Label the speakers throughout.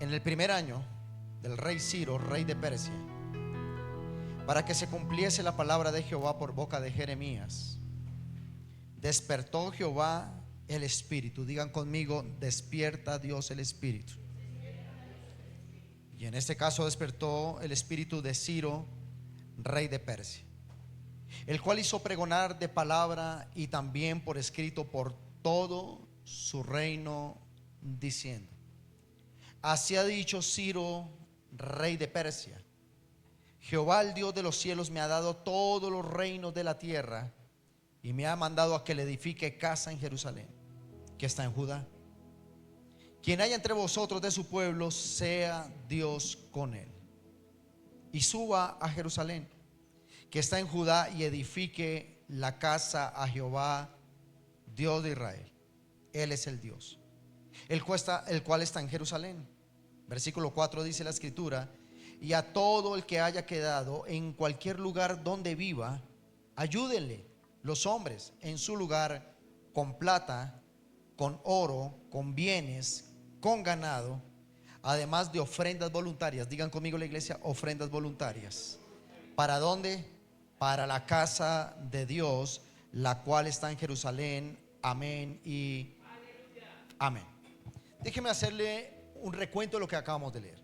Speaker 1: En el primer año del rey Ciro, rey de Persia, para que se cumpliese la palabra de Jehová por boca de Jeremías, despertó Jehová el espíritu. Digan conmigo: despierta Dios el espíritu. Y en este caso despertó el espíritu de Ciro, rey de Persia, el cual hizo pregonar de palabra y también por escrito por todo su reino, diciendo: así ha dicho Ciro, rey de Persia: Jehová, el Dios de los cielos, me ha dado todos los reinos de la tierra y me ha mandado a que le edifique casa en Jerusalén, que está en Judá. Quien haya entre vosotros de su pueblo, sea Dios con él, y suba a Jerusalén, que está en Judá, y edifique la casa a Jehová, Dios de Israel. Él es el Dios, el cual está en Jerusalén. Versículo 4 dice la escritura: y a todo el que haya quedado en cualquier lugar donde viva, ayúdenle los hombres en su lugar, con plata, con oro, con bienes, con ganado, además de ofrendas voluntarias. Digan conmigo la iglesia: ofrendas voluntarias. ¿Para dónde? Para la casa de Dios, la cual está en Jerusalén. Amén y amén. Déjeme hacerle un recuento de lo que acabamos de leer.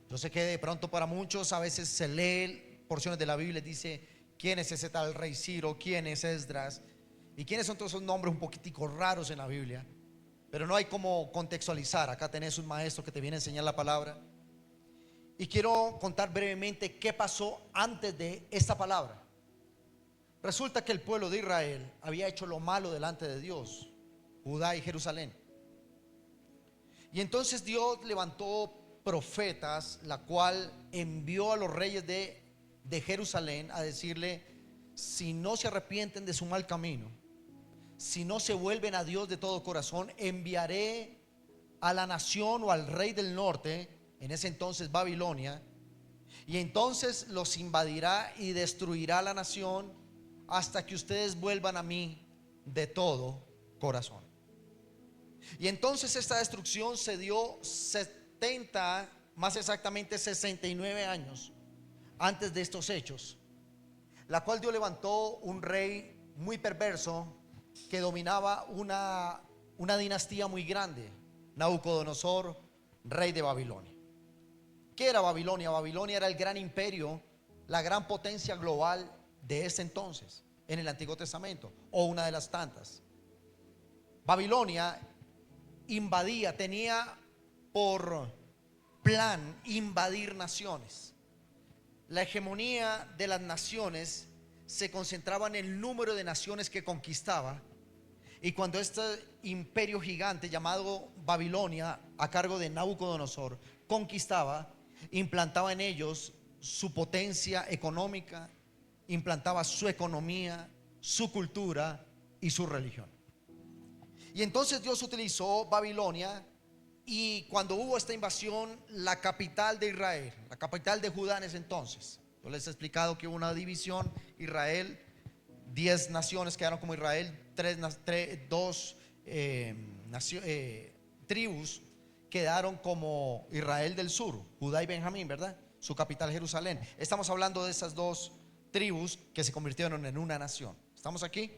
Speaker 1: Yo sé que de pronto para muchos a veces se lee porciones de la Biblia y dice: ¿quién es ese tal rey Ciro? ¿Quién es Esdras? ¿Y quiénes son todos esos nombres un poquitico raros en la Biblia? Pero no hay como contextualizar. Acá tenés un maestro que te viene a enseñar la palabra. Y quiero contar brevemente qué pasó antes de esta palabra. Resulta que el pueblo de Israel había hecho lo malo delante de Dios, Judá y Jerusalén. Y entonces Dios levantó profetas, la cual envió a los reyes de Jerusalén a decirle: si no se arrepienten de su mal camino, si no se vuelven a Dios de todo corazón, enviaré a la nación o al rey del norte, en ese entonces Babilonia, y entonces los invadirá y destruirá la nación hasta que ustedes vuelvan a mí de todo corazón. Y entonces esta destrucción se dio 70, más exactamente 69 años antes de estos hechos, la cual Dios levantó un rey muy perverso que dominaba una dinastía muy grande, Nabucodonosor, rey de Babilonia. ¿Qué era Babilonia? Babilonia era el gran imperio, la gran potencia global de ese entonces en el Antiguo Testamento, o una de las tantas. Babilonia invadía, tenía por plan invadir naciones. La hegemonía de las naciones se concentraba en el número de naciones que conquistaba. Y cuando este imperio gigante llamado Babilonia, a cargo de Nabucodonosor, conquistaba, implantaba en ellos su potencia económica, implantaba su economía, su cultura y su religión. Y entonces Dios utilizó Babilonia. Y cuando hubo esta invasión, la capital de Israel, la capital de Judá en ese entonces, yo les he explicado que hubo una división: Israel, 10 naciones quedaron como Israel, dos tribus quedaron como Israel del sur, Judá y Benjamín, ¿verdad? Su capital Jerusalén. Estamos hablando de esas dos tribus que se convirtieron en una nación. ¿Estamos aquí?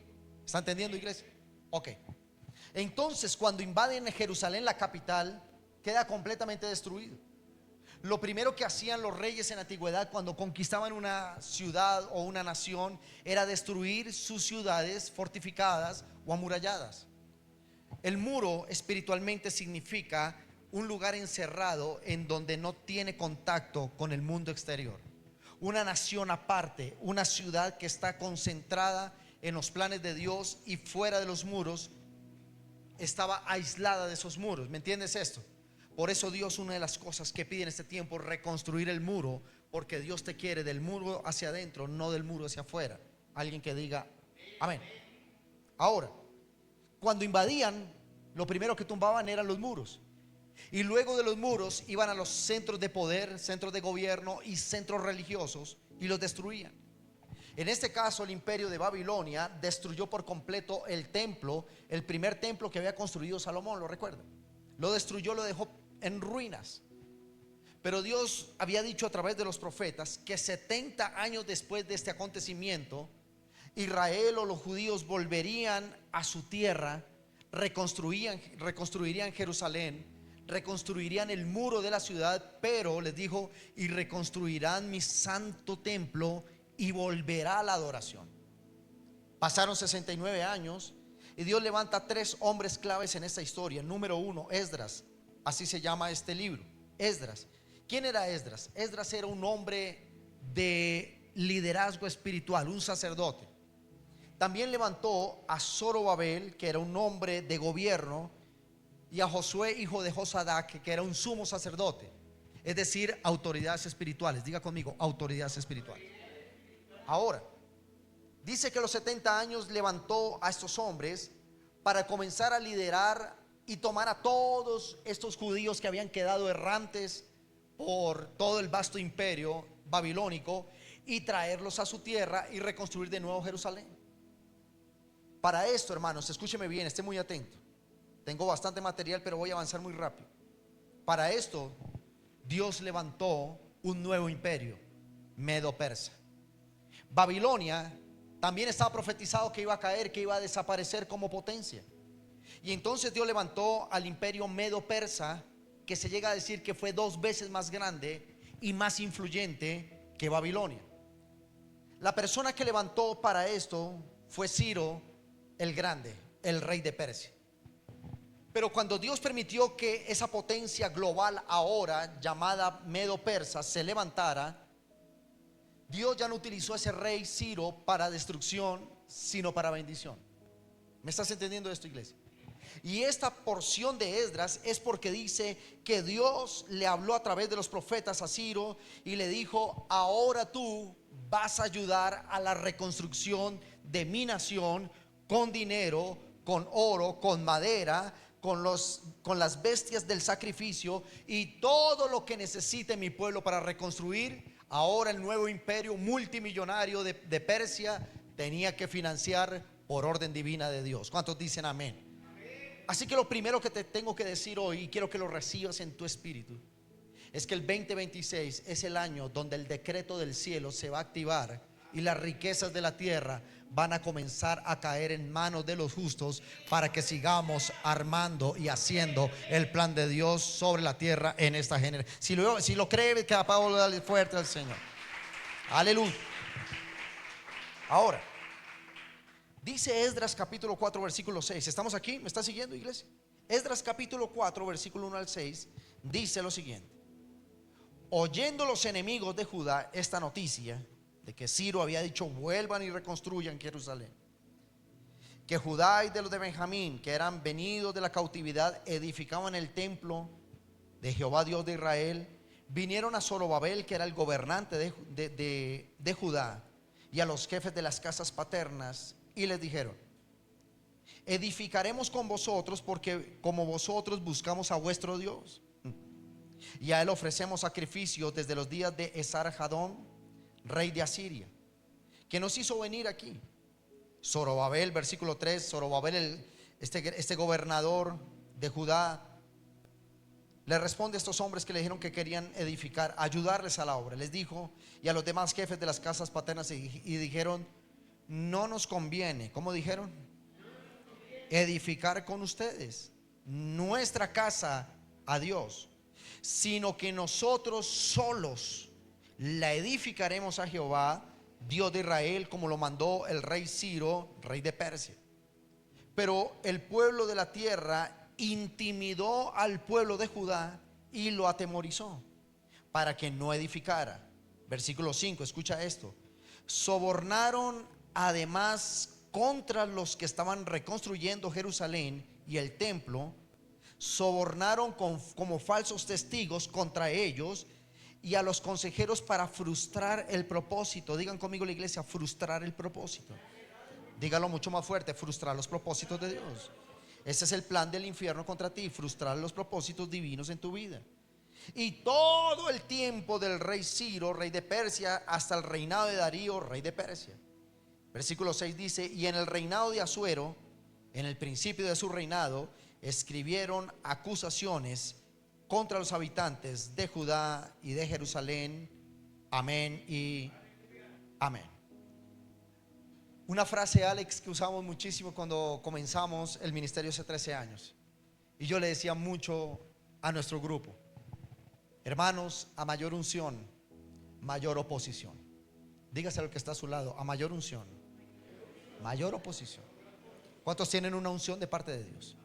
Speaker 1: ¿Está entendiendo, iglesia? Ok. Entonces, cuando invaden Jerusalén, la capital, queda completamente destruido. Lo primero que hacían los reyes en la antigüedad cuando conquistaban una ciudad o una nación era destruir sus ciudades fortificadas o amuralladas. El muro espiritualmente significa un lugar encerrado en donde no tiene contacto con el mundo exterior. Una nación aparte, una ciudad que está concentrada en los planes de Dios y fuera de los muros, estaba aislada de esos muros. ¿Me entiendes esto? Por eso Dios, una de las cosas que pide en este tiempo, reconstruir el muro, porque Dios te quiere del muro hacia adentro, no del muro hacia afuera. Alguien que diga amén. Ahora, cuando invadían, lo primero que tumbaban eran los muros, y luego de los muros iban a los centros de poder, centros de gobierno y centros religiosos, y los destruían. En este caso, el imperio de Babilonia destruyó por completo el templo, el primer templo que había construido Salomón, ¿lo recuerdan? Lo destruyó, lo dejó en ruinas. Pero Dios había dicho a través de los profetas que 70 años después de este acontecimiento, Israel o los judíos volverían a su tierra, reconstruirían Jerusalén, reconstruirían el muro de la ciudad, pero les dijo, y reconstruirán mi santo templo y volverá la adoración. Pasaron 69 años y Dios levanta tres hombres claves en esta historia. Número uno, Esdras, así se llama este libro, Esdras. ¿Quién era Esdras? Esdras era un hombre de liderazgo espiritual, un sacerdote. También levantó a Zorobabel, que era un hombre de gobierno, y a Josué, hijo de Josadac, que era un sumo sacerdote, es decir, autoridades espirituales. Diga conmigo, autoridades espirituales. Ahora, dice que a los 70 años levantó a estos hombres para comenzar a liderar y tomar a todos estos judíos que habían quedado errantes por todo el vasto imperio babilónico y traerlos a su tierra y reconstruir de nuevo Jerusalén. Para esto, hermanos, escúcheme bien, esté muy atento. Tengo bastante material, pero voy a avanzar muy rápido. Para esto, Dios levantó un nuevo imperio, Medo-Persa. Babilonia también estaba profetizado que iba a caer, que iba a desaparecer como potencia. Y entonces Dios levantó al imperio Medo-Persa, que se llega a decir que fue 2 veces más grande y más influyente que Babilonia. La persona que levantó para esto fue Ciro el Grande, el rey de Persia. Pero cuando Dios permitió que esa potencia global ahora llamada Medo-Persa se levantara, Dios ya no utilizó a ese rey Ciro para destrucción, sino para bendición. ¿Me estás entendiendo esto, iglesia? Y esta porción de Esdras es porque dice que Dios le habló a través de los profetas a Ciro y le dijo: ahora tú vas a ayudar a la reconstrucción de mi nación con dinero, con oro, con madera, con las bestias del sacrificio y todo lo que necesite mi pueblo para reconstruir. Ahora el nuevo imperio multimillonario de Persia tenía que financiar por orden divina de Dios. ¿Cuántos dicen amén? Así que lo primero que te tengo que decir hoy, y quiero que lo recibas en tu espíritu, es que el 2026 es el año donde el decreto del cielo se va a activar y las riquezas de la tierra van a comenzar a caer en manos de los justos, para que sigamos armando y haciendo el plan de Dios sobre la tierra en esta generación. Si lo cree, que Pablo dale fuerte al Señor. Aleluya. Ahora, dice Esdras capítulo 4 versículo 6. ¿Estamos aquí? ¿Me está siguiendo, iglesia? Esdras capítulo 4 versículo 1 al 6 dice lo siguiente: oyendo los enemigos de Judá esta noticia de que Ciro había dicho: vuelvan y reconstruyan Jerusalén, que Judá y de los de Benjamín, que eran venidos de la cautividad, edificaban el templo de Jehová Dios de Israel, vinieron a Zorobabel, que era el gobernante de Judá, y a los jefes de las casas paternas, y les dijeron: edificaremos con vosotros, porque como vosotros buscamos a vuestro Dios, y a él ofrecemos sacrificios desde los días de Esarhadón, rey de Asiria, que nos hizo venir aquí. Zorobabel, versículo 3, Zorobabel, este gobernador de Judá, le responde a estos hombres que le dijeron que querían edificar, ayudarles a la obra. Les dijo, y a los demás jefes de las casas paternas, y dijeron: no nos conviene. ¿Cómo dijeron? Edificar con ustedes nuestra casa a Dios, sino que nosotros solos la edificaremos a Jehová Dios de Israel, como lo mandó el rey Ciro, rey de Persia. Pero el pueblo de la tierra intimidó al pueblo de Judá y lo atemorizó para que no edificara. Versículo 5, escucha esto: sobornaron además contra los que estaban reconstruyendo Jerusalén y el templo, sobornaron como falsos testigos contra ellos y a los consejeros para frustrar el propósito. Digan conmigo, la iglesia: frustrar el propósito. Dígalo mucho más fuerte: frustrar los propósitos de Dios. Ese es el plan del infierno contra ti: frustrar los propósitos divinos en tu vida. Y todo el tiempo del rey Ciro, rey de Persia, hasta el reinado de Darío, rey de Persia. Versículo 6 dice: y en el reinado de Asuero, en el principio de su reinado, escribieron acusaciones contra los habitantes de Judá y de Jerusalén. Amén y amén. Una frase, Alex, que usamos muchísimo cuando comenzamos el ministerio hace 13 años. Y yo le decía mucho a nuestro grupo: hermanos, a mayor unción, mayor oposición. Dígase al que está a su lado: a mayor unción, mayor oposición. ¿Cuántos tienen una unción de parte de Dios?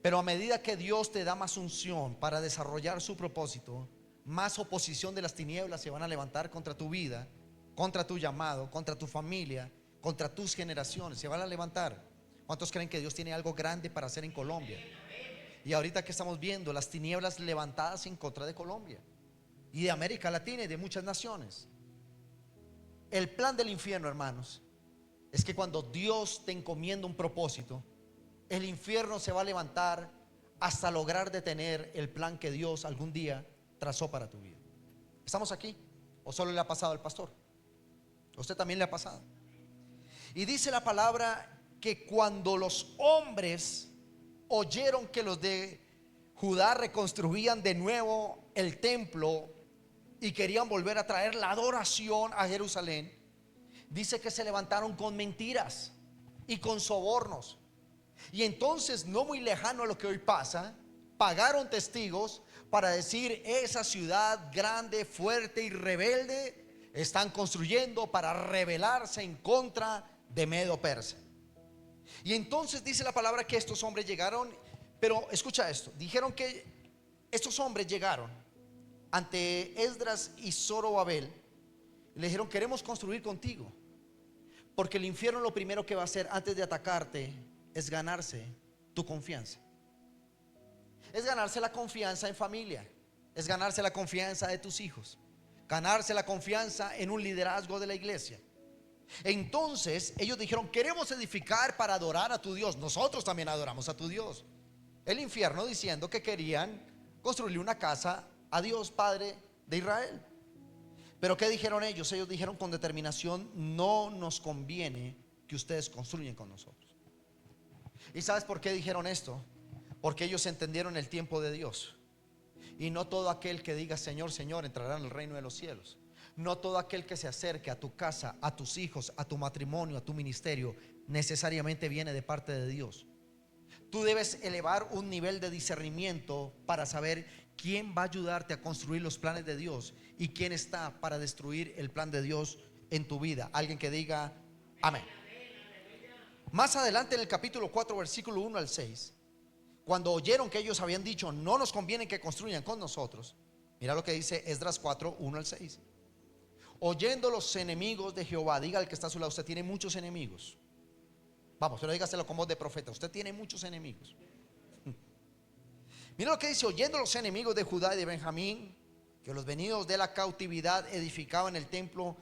Speaker 1: Pero a medida que Dios te da más unción para desarrollar su propósito, más oposición de las tinieblas se van a levantar contra tu vida, contra tu llamado, contra tu familia, contra tus generaciones. Se van a levantar. ¿Cuántos creen que Dios tiene algo grande para hacer en Colombia? Y ahorita que estamos viendo las tinieblas levantadas en contra de Colombia y de América Latina y de muchas naciones. El plan del infierno, hermanos, es que cuando Dios te encomienda un propósito, el infierno se va a levantar hasta lograr detener el plan que Dios algún día trazó para tu vida. ¿Estamos aquí? ¿O solo le ha pasado al pastor? ¿A usted también le ha pasado? Y dice la palabra que cuando los hombres oyeron que los de Judá reconstruían de nuevo el templo y querían volver a traer la adoración a Jerusalén, dice que se levantaron con mentiras y con sobornos. Y entonces, no muy lejano a lo que hoy pasa, pagaron testigos para decir: esa ciudad grande, fuerte y rebelde están construyendo para rebelarse en contra de Medo Persa. Y entonces dice la palabra que estos hombres llegaron, pero escucha esto, dijeron que estos hombres llegaron ante Esdras y Zorobabel y le dijeron: queremos construir contigo, porque el infierno lo primero que va a hacer antes de atacarte es ganarse tu confianza. Es ganarse la confianza en familia, es ganarse la confianza de tus hijos, ganarse la confianza en un liderazgo de la iglesia. Entonces ellos dijeron: queremos edificar para adorar a tu Dios. Nosotros también adoramos a tu Dios. El infierno diciendo que querían construirle una casa a Dios Padre de Israel. Pero ¿qué dijeron ellos? Ellos dijeron con determinación: no nos conviene que ustedes construyan con nosotros. ¿Y sabes por qué dijeron esto? Porque ellos entendieron el tiempo de Dios. Y no todo aquel que diga Señor, Señor entrará en el reino de los cielos. No todo aquel que se acerque a tu casa, a tus hijos, a tu matrimonio, a tu ministerio, necesariamente viene de parte de Dios. Tú debes elevar un nivel de discernimiento para saber quién va a ayudarte a construir los planes de Dios y quién está para destruir el plan de Dios en tu vida. Alguien que diga amén. Más adelante en el capítulo 4, versículo 1 al 6, cuando oyeron que ellos habían dicho: no nos conviene que construyan con nosotros, mira lo que dice Esdras 4, 1 al 6. Oyendo los enemigos de Jehová, diga al que está a su lado: usted tiene muchos enemigos. Vamos, pero dígaselo con voz de profeta: usted tiene muchos enemigos. Mira lo que dice: oyendo los enemigos de Judá y de Benjamín que los venidos de la cautividad edificaban el templo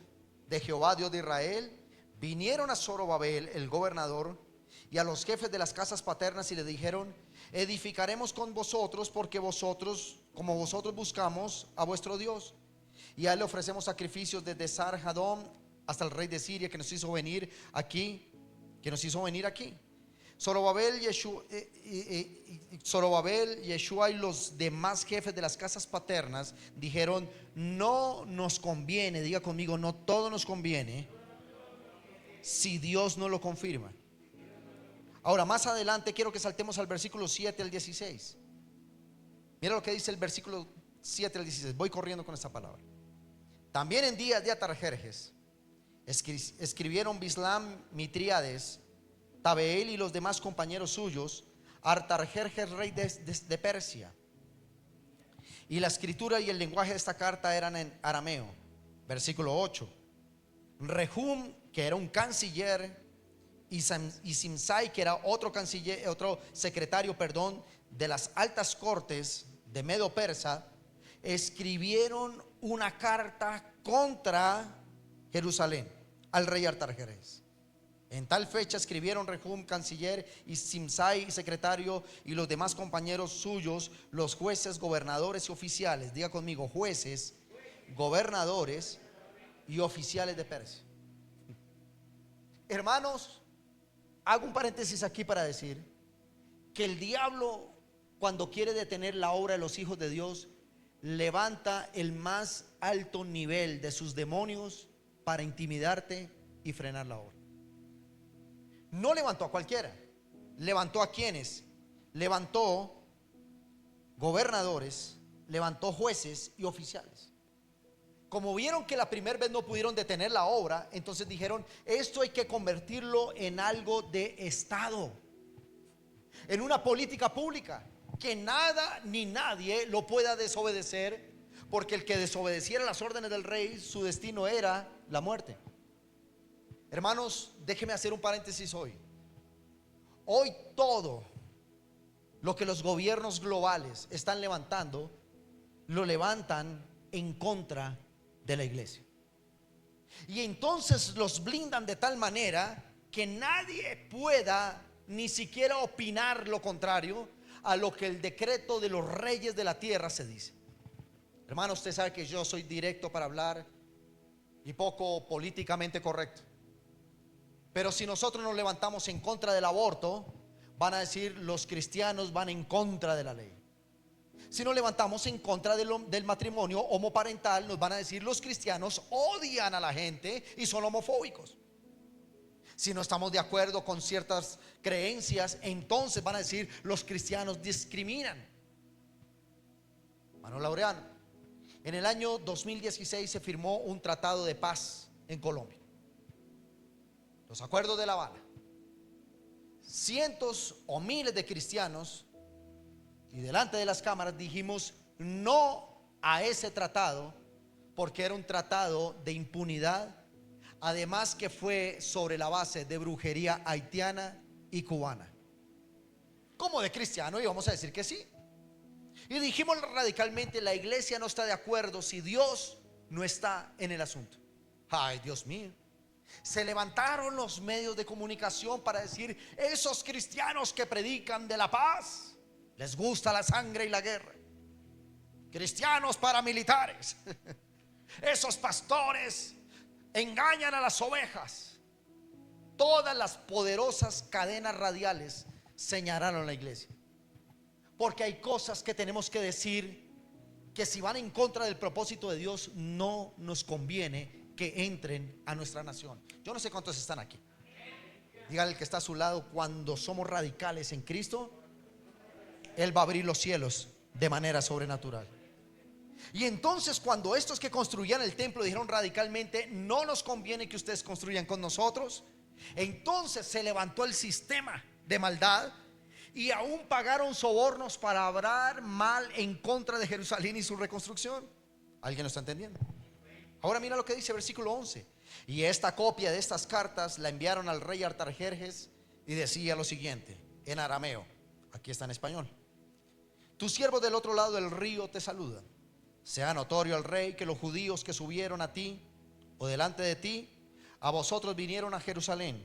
Speaker 1: de Jehová Dios de Israel, vinieron a Zorobabel el gobernador y a los jefes de las casas paternas y le dijeron: edificaremos con vosotros, porque vosotros, como vosotros, buscamos a vuestro Dios, y a él le ofrecemos sacrificios desde Sar-Hadón hasta el rey de Siria que nos hizo venir aquí. Zorobabel, Yeshua y los demás jefes de las casas paternas dijeron: no nos conviene, diga conmigo, no todo nos conviene si Dios no lo confirma. Ahora, más adelante quiero que saltemos al versículo 7 al 16. Mira lo que dice el versículo 7 al 16. Voy corriendo con esta palabra. También en días de Atarjerjes escribieron Bislam, Mitríades, Tabeel y los demás compañeros suyos, Artajerjes, rey de Persia. Y la escritura y el lenguaje de esta carta eran en arameo. Versículo 8. Rehum, que era un canciller, y Simsai, que era otro canciller, otro secretario, de las altas cortes de Medo Persa, escribieron una carta contra Jerusalén al rey Artajerjes. En tal fecha escribieron Rehum, canciller, y Simsai, secretario, y los demás compañeros suyos, los jueces, gobernadores y oficiales. Diga conmigo: jueces, gobernadores y oficiales de Persia. Hermanos, hago un paréntesis aquí para decir que el diablo cuando quiere detener la obra de los hijos de Dios, levanta el más alto nivel de sus demonios para intimidarte y frenar la obra. No levantó a cualquiera. Levantó a quienes. Levantó gobernadores, levantó jueces y oficiales. Como vieron que la primera vez no pudieron detener la obra, entonces dijeron: esto hay que convertirlo en algo de Estado, en una política pública, que nada ni nadie lo pueda desobedecer, porque el que desobedeciera las órdenes del rey, su destino era la muerte. Hermanos, déjeme hacer un paréntesis hoy. Hoy todo lo que los gobiernos globales están levantando, lo levantan en contra de la iglesia. Y entonces los blindan de tal manera que nadie pueda ni siquiera opinar lo contrario a lo que el decreto de los reyes de la tierra se dice. Hermano, usted sabe que yo soy directo para hablar y poco políticamente correcto. Pero si nosotros nos levantamos en contra del aborto, van a decir: los cristianos van en contra de la ley. Si nos levantamos en contra del matrimonio homoparental, nos van a decir: los cristianos odian a la gente y son homofóbicos. Si no estamos de acuerdo con ciertas creencias, entonces van a decir: los cristianos discriminan. Hermano Laureano, en el año 2016 se firmó un tratado de paz en Colombia, los acuerdos de La Habana. Cientos o miles de cristianos, y delante de las cámaras dijimos no a ese tratado, porque era un tratado de impunidad, además que fue sobre la base de brujería haitiana y cubana. Como de cristiano íbamos a decir que sí. Y dijimos radicalmente: la iglesia no está de acuerdo si Dios no está en el asunto. Ay, Dios mío. Se levantaron los medios de comunicación para decir: esos cristianos que predican de la paz, les gusta la sangre y la guerra. Cristianos paramilitares. Esos pastores engañan a las ovejas. Todas las poderosas cadenas radiales señalaron a la iglesia, porque hay cosas que tenemos que decir que, si van en contra del propósito de Dios, no nos conviene que entren a nuestra nación. Yo no sé cuántos están aquí. Dígale al que está a su lado: cuando somos radicales en Cristo, Él va a abrir los cielos de manera sobrenatural. Y entonces, cuando estos que construían el templo dijeron radicalmente: no nos conviene que ustedes construyan con nosotros, entonces se levantó el sistema de maldad, y aún pagaron sobornos para hablar mal en contra de Jerusalén y su reconstrucción. ¿Alguien lo está entendiendo? Ahora mira lo que dice versículo 11. Y esta copia de estas cartas la enviaron al rey Artajerjes, y decía lo siguiente en arameo. Aquí está en español: tus siervos del otro lado del río te saludan. Sea notorio al rey que los judíos que subieron a ti, o delante de ti, a vosotros vinieron a Jerusalén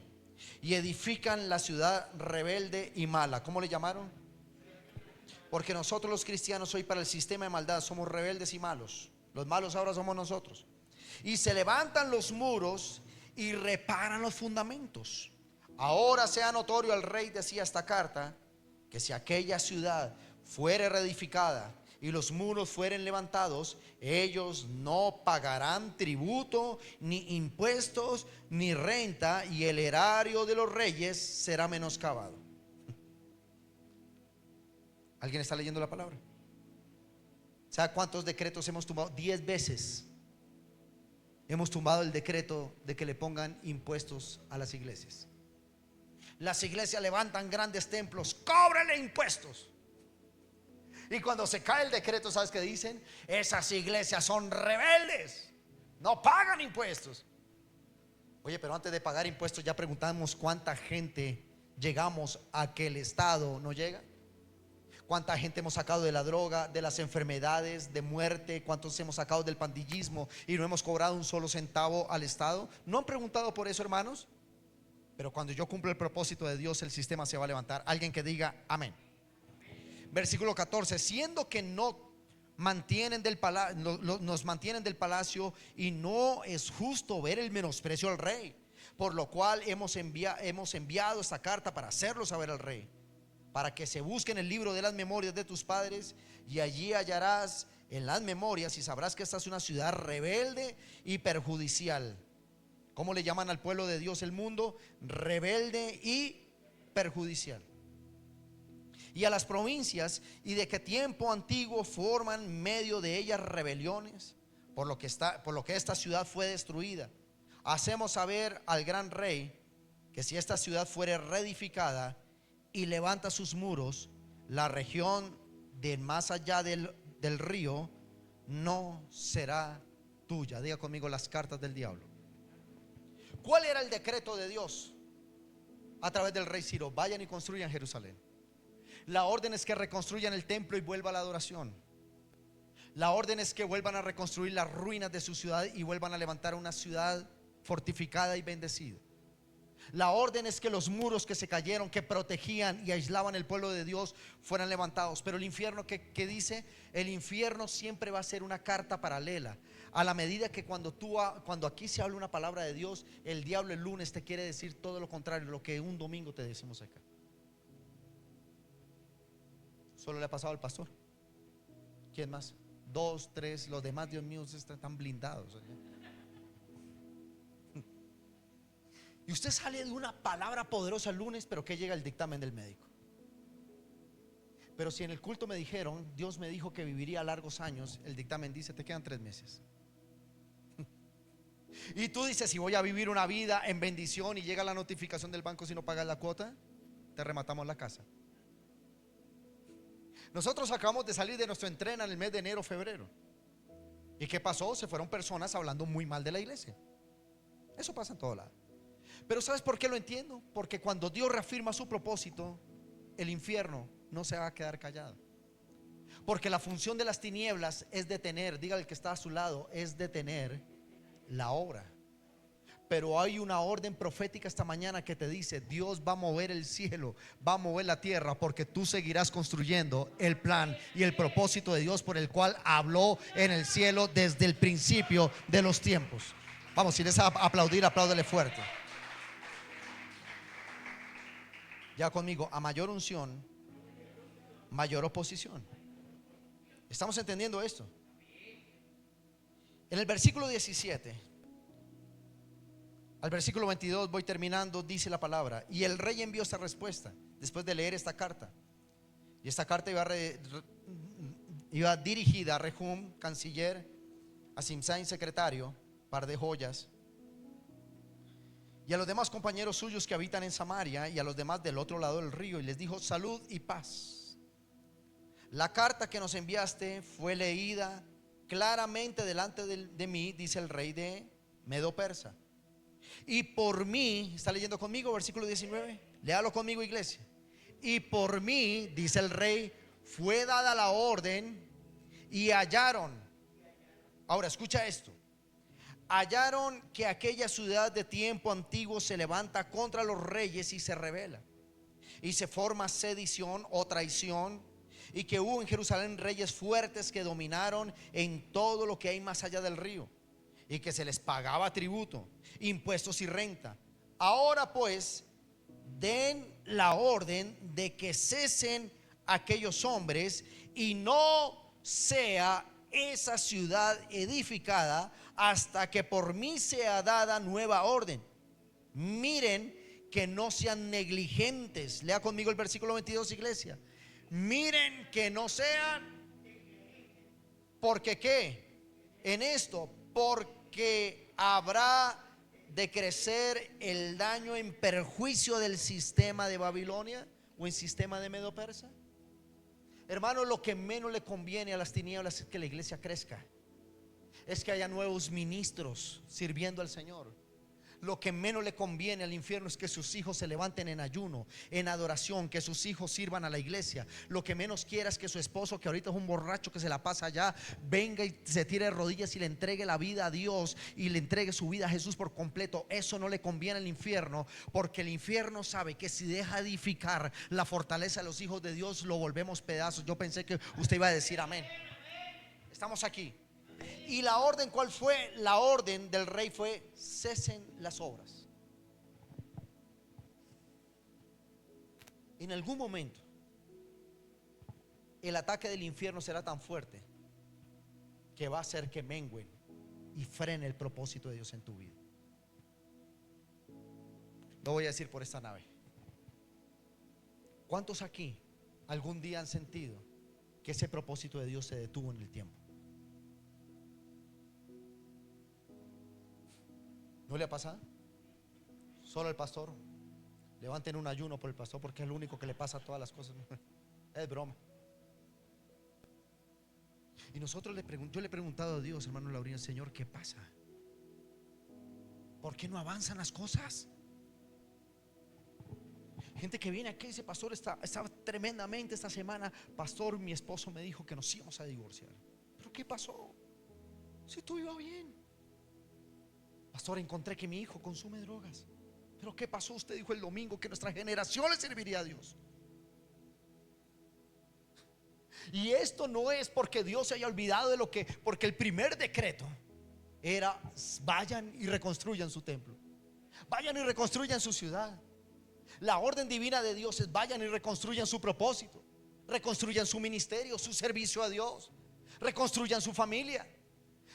Speaker 1: y edifican la ciudad rebelde y mala. ¿Cómo le llamaron? Porque nosotros los cristianos hoy, para el sistema de maldad, somos rebeldes y malos. Los malos ahora somos nosotros. Y se levantan los muros y reparan los fundamentos. Ahora sea notorio al rey, decía esta carta, que si aquella ciudad fuere reedificada y los muros fueren levantados, ellos no pagarán tributo, ni impuestos, ni renta, y el erario de los reyes será menoscabado. ¿Alguien está leyendo la palabra? ¿Sabe cuántos decretos hemos tumbado? 10 veces hemos tumbado el decreto de que le pongan impuestos a las iglesias. Las iglesias levantan grandes templos: cóbrele impuestos. Y cuando se cae el decreto, ¿sabes qué dicen? Esas iglesias son rebeldes, no pagan impuestos. Oye, pero antes de pagar impuestos ya preguntamos cuánta gente llegamos a que el Estado no llega. Cuánta gente hemos sacado de la droga, de las enfermedades, de muerte. Cuántos hemos sacado del pandillismo y no hemos cobrado un solo centavo al Estado. ¿No han preguntado por eso, hermanos? Pero cuando yo cumplo el propósito de Dios, el sistema se va a levantar. Alguien que diga amén. Versículo 14: siendo que no mantienen nos mantienen del palacio, y no es justo ver el menosprecio al rey, por lo cual hemos enviado esta carta para hacerlo saber al rey. para que se busque en el libro de las memorias de tus padres, y allí hallarás en las memorias y sabrás que esta es una ciudad rebelde y perjudicial. ¿Cómo le llaman al pueblo de Dios el mundo? Rebelde y perjudicial. Y a las provincias, y de qué tiempo antiguo forman medio de ellas rebeliones, por lo que esta ciudad fue destruida. Hacemos saber al gran rey que si esta ciudad fuere reedificada y levanta sus muros, la región de más allá del río no será tuya. Diga conmigo las cartas del diablo. ¿Cuál era el decreto de Dios a través del rey Ciro? Vayan y construyan Jerusalén. La orden es que reconstruyan el templo y vuelva a la adoración. La orden es que vuelvan a reconstruir las ruinas de su ciudad y vuelvan a levantar una ciudad fortificada y bendecida. La orden es que los muros que se cayeron, que protegían y aislaban el pueblo de Dios, fueran levantados. Pero el infierno, ¿qué dice? El infierno siempre va a ser una carta paralela. A la medida que cuando aquí se habla una palabra de Dios, el diablo el lunes te quiere decir todo lo contrario, lo que un domingo te decimos acá. Solo le ha pasado al pastor. ¿Quién más? 2, 3, los demás, Dios mío, están blindados. Y usted sale de una palabra poderosa el lunes, pero que llega el dictamen del médico. Pero si en el culto me dijeron, Dios me dijo que viviría largos años, el dictamen dice, te quedan 3 meses. Y tú dices, si voy a vivir una vida en bendición, y llega la notificación del banco si no pagas la cuota, te rematamos la casa. Nosotros acabamos de salir de nuestro entreno en el mes de enero, febrero. ¿Y qué pasó? Se fueron personas hablando muy mal de la iglesia. Eso pasa en todo lado. Pero ¿sabes por qué lo entiendo? Porque cuando Dios reafirma su propósito, el infierno no se va a quedar callado. Porque la función de las tinieblas es detener, diga el que está a su lado, es detener la obra. Pero hay una orden profética esta mañana que te dice: Dios va a mover el cielo, va a mover la tierra, porque tú seguirás construyendo el plan y el propósito de Dios por el cual habló en el cielo desde el principio de los tiempos. Vamos, si les a aplaudir, apláudele fuerte. Ya conmigo, a mayor unción, mayor oposición. ¿Estamos entendiendo esto? En el versículo 17 al versículo 22, voy terminando, dice la palabra: y el rey envió esta respuesta después de leer esta carta. Y esta carta iba dirigida a Rehum, canciller, a Simsai, secretario, par de joyas, y a los demás compañeros suyos que habitan en Samaria, y a los demás del otro lado del río, y les dijo: salud y paz. La carta que nos enviaste fue leída claramente delante de mí, dice el rey de Medo Persa. Y por mí, ¿está leyendo conmigo? Versículo 19, léalo conmigo, iglesia. Y por mí, dice el rey, fue dada la orden, y hallaron. Ahora escucha esto: hallaron que aquella ciudad de tiempo antiguo se levanta contra los reyes y se rebela, y se forma sedición o traición, y que hubo en Jerusalén reyes fuertes que dominaron en todo lo que hay más allá del río, y que se les pagaba tributo, impuestos y renta. Ahora pues, den la orden de que cesen aquellos hombres, y no sea esa ciudad edificada hasta que por mí sea dada nueva orden. Miren que no sean negligentes. Lea conmigo el versículo 22, iglesia. Miren que no sean, porque ¿qué? En esto, porque habrá de crecer el daño en perjuicio del sistema de Babilonia o en sistema de Medo Persa. Hermano, lo que menos le conviene a las tinieblas es que la iglesia crezca, es que haya nuevos ministros sirviendo al Señor. Lo que menos le conviene al infierno es que sus hijos se levanten en ayuno, en adoración, que sus hijos sirvan a la iglesia. Lo que menos quiera es que su esposo, que ahorita es un borracho que se la pasa allá, venga y se tire de rodillas y le entregue la vida a Dios y le entregue su vida a Jesús por completo. Eso no le conviene al infierno, porque el infierno sabe que si deja edificar la fortaleza de los hijos de Dios, lo volvemos pedazos. Yo pensé que usted iba a decir amén. Estamos aquí. Y la orden, ¿cuál fue? La orden del rey fue: cesen las obras. En algún momento el ataque del infierno será tan fuerte que va a hacer que mengüen y frene el propósito de Dios en tu vida. Lo voy a decir por esta nave. ¿Cuántos aquí algún día han sentido que ese propósito de Dios se detuvo en el tiempo? ¿No le ha pasado? Solo el pastor. Levanten un ayuno por el pastor, porque es el único que le pasa todas las cosas. Es broma. Y nosotros yo le he preguntado a Dios, hermano Laurino, Señor, ¿qué pasa? ¿Por qué no avanzan las cosas? Gente que viene aquí y dice: pastor, estaba tremendamente esta semana. Pastor, mi esposo me dijo que nos íbamos a divorciar. ¿Pero qué pasó? Si todo iba bien. Pastor, encontré que mi hijo consume drogas. ¿Pero qué pasó? Usted dijo el domingo que nuestra generación le serviría a Dios. Y esto no es porque Dios se haya olvidado de lo que, porque el primer decreto era: vayan y reconstruyan su templo, vayan y reconstruyan su ciudad. La orden divina de Dios es: vayan y reconstruyan su propósito, reconstruyan su ministerio, su servicio a Dios, reconstruyan su familia.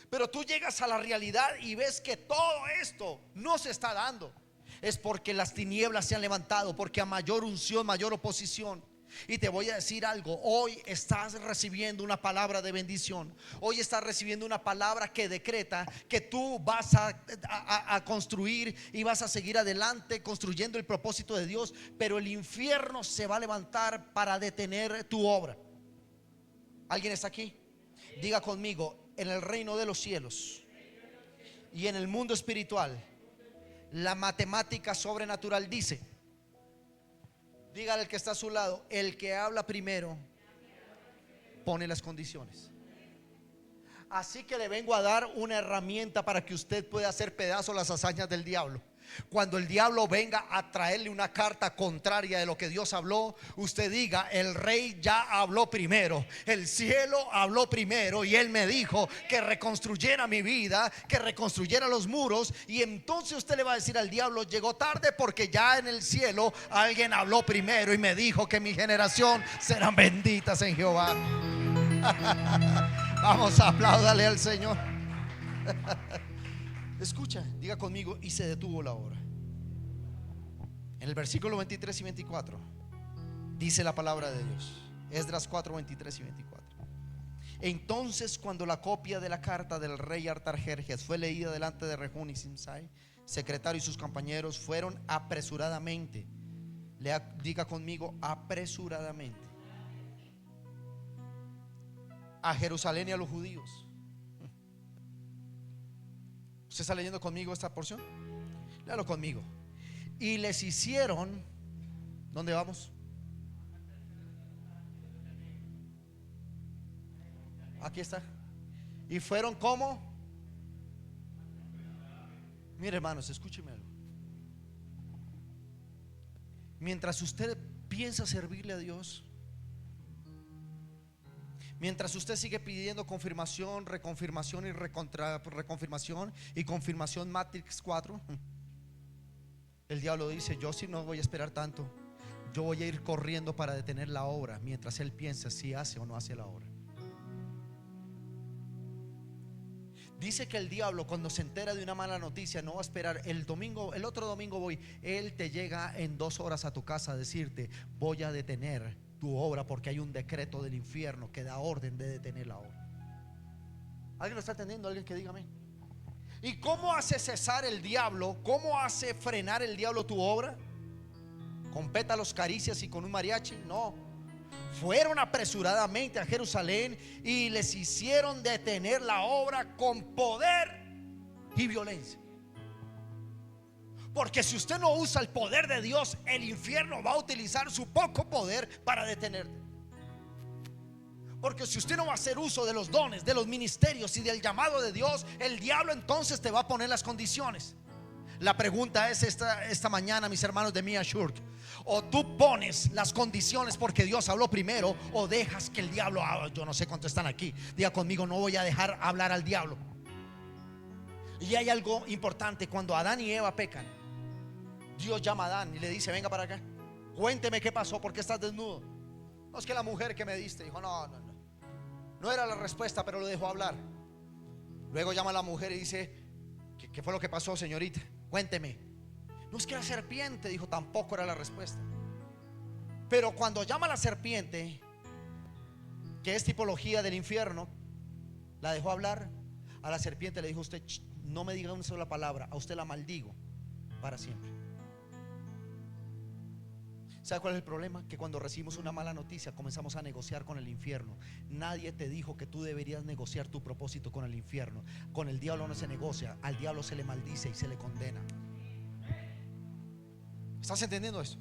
Speaker 1: Pero tú llegas a la realidad y ves que todo esto no se está dando. Es porque las tinieblas se han levantado, porque a mayor unción, mayor oposición. Y te voy a decir algo: hoy estás recibiendo una palabra de bendición. Hoy estás recibiendo una palabra que decreta que tú vas a construir y vas a seguir adelante construyendo el propósito de Dios. Pero el infierno se va a levantar para detener tu obra. ¿Alguien está aquí? Diga conmigo: en el reino de los cielos y en el mundo espiritual, la matemática sobrenatural dice, dígale al que está a su lado: el que habla primero pone las condiciones. Así que le vengo a dar una herramienta para que usted pueda hacer pedazos las hazañas del diablo. Cuando el diablo venga a traerle una carta contraria de lo que Dios habló, usted diga: el rey ya habló primero, el cielo habló primero, y él me dijo que reconstruyera mi vida, que reconstruyera los muros. Y entonces usted le va a decir al diablo: llegó tarde, porque ya en el cielo alguien habló primero y me dijo que mi generación serán benditas en Jehová. Vamos, apláudale al Señor. Escucha, diga conmigo: y se detuvo la obra. En el versículo 23 y 24 dice la palabra de Dios. Esdras 4, 23 y 24. Entonces, cuando la copia de la carta del rey Artajerjes fue leída delante de Rejún y Simsai, secretario, y sus compañeros, fueron apresuradamente. Diga conmigo: apresuradamente, a Jerusalén y a los judíos. ¿Usted está leyendo conmigo esta porción? Léalo conmigo. Y les hicieron, ¿dónde vamos? Aquí está. Y fueron como, mire, hermanos, escúcheme algo. Mientras usted piensa servirle a Dios, mientras usted sigue pidiendo confirmación, reconfirmación y reconfirmación y confirmación Matrix 4, el diablo dice: yo sí no voy a esperar tanto, yo voy a ir corriendo para detener la obra, mientras él piensa si hace o no hace la obra. Dice que el diablo, cuando se entera de una mala noticia, no va a esperar el domingo, el otro domingo voy. Él te llega en 2 horas a tu casa a decirte: voy a detener tu obra, porque hay un decreto del infierno que da orden de detener la obra. ¿Alguien lo está entendiendo? Alguien que diga amén. ¿Y cómo hace cesar el diablo? ¿Cómo hace frenar el diablo tu obra? ¿Con pétalos, caricias y con un mariachi? No. Fueron apresuradamente a Jerusalén y les hicieron detener la obra con poder y violencia. Porque si usted no usa el poder de Dios, el infierno va a utilizar su poco poder para detenerte. Porque si usted no va a hacer uso de los dones, de los ministerios y del llamado de Dios, el diablo entonces te va a poner las condiciones. La pregunta es esta mañana, mis hermanos de Mia Shurt: o tú pones las condiciones porque Dios habló primero, o dejas que el diablo hable. Yo no sé cuántos están aquí. Diga conmigo: no voy a dejar hablar al diablo. Y hay algo importante: cuando Adán y Eva pecan, Dios llama a Adán y le dice: venga para acá, cuénteme qué pasó, ¿por qué estás desnudo? No, es que la mujer que me diste dijo, no, no, no. No era la respuesta, pero lo dejó hablar. Luego llama a la mujer y dice, ¿qué fue lo que pasó, señorita? Cuénteme. No, es que la serpiente, dijo, tampoco era la respuesta. Pero cuando llama a la serpiente, que es tipología del infierno, la dejó hablar. A la serpiente le dijo, usted no me diga una sola palabra, a usted la maldigo para siempre. ¿Sabe cuál es el problema? Que cuando recibimos una mala noticia comenzamos a negociar con el infierno. Nadie te dijo que tú deberías negociar tu propósito con el infierno. Con el diablo no se negocia, al diablo se le maldice y se le condena. ¿Estás entendiendo eso?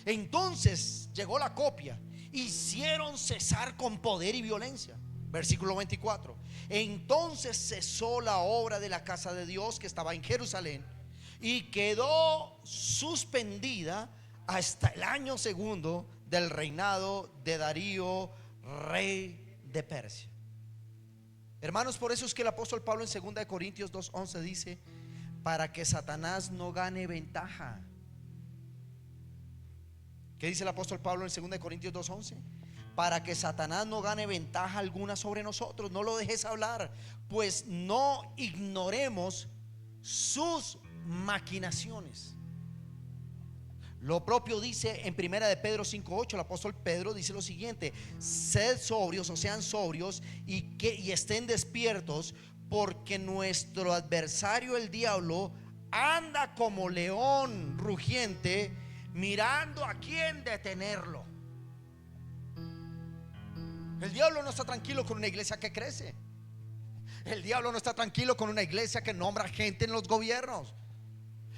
Speaker 1: Entonces llegó la copia. Hicieron cesar con poder y violencia. Versículo 24. Entonces cesó la obra de la casa de Dios que estaba en Jerusalén y quedó suspendida hasta el año segundo del reinado de Darío, rey de Persia. Hermanos, por eso es que el apóstol Pablo en 2 Corintios 2:11 dice: para que Satanás no gane ventaja. ¿Qué dice el apóstol Pablo en 2 Corintios 2:11? Para que Satanás no gane ventaja alguna sobre nosotros. No lo dejes hablar, pues no ignoremos sus maquinaciones. Lo propio dice en primera de Pedro 5:8. El apóstol Pedro dice lo siguiente: sed sobrios, o sean sobrios, y estén despiertos, porque nuestro adversario el diablo anda como león rugiente, mirando a quién detenerlo. El diablo no está tranquilo con una iglesia que crece. El diablo no está tranquilo con una iglesia que nombra gente en los gobiernos.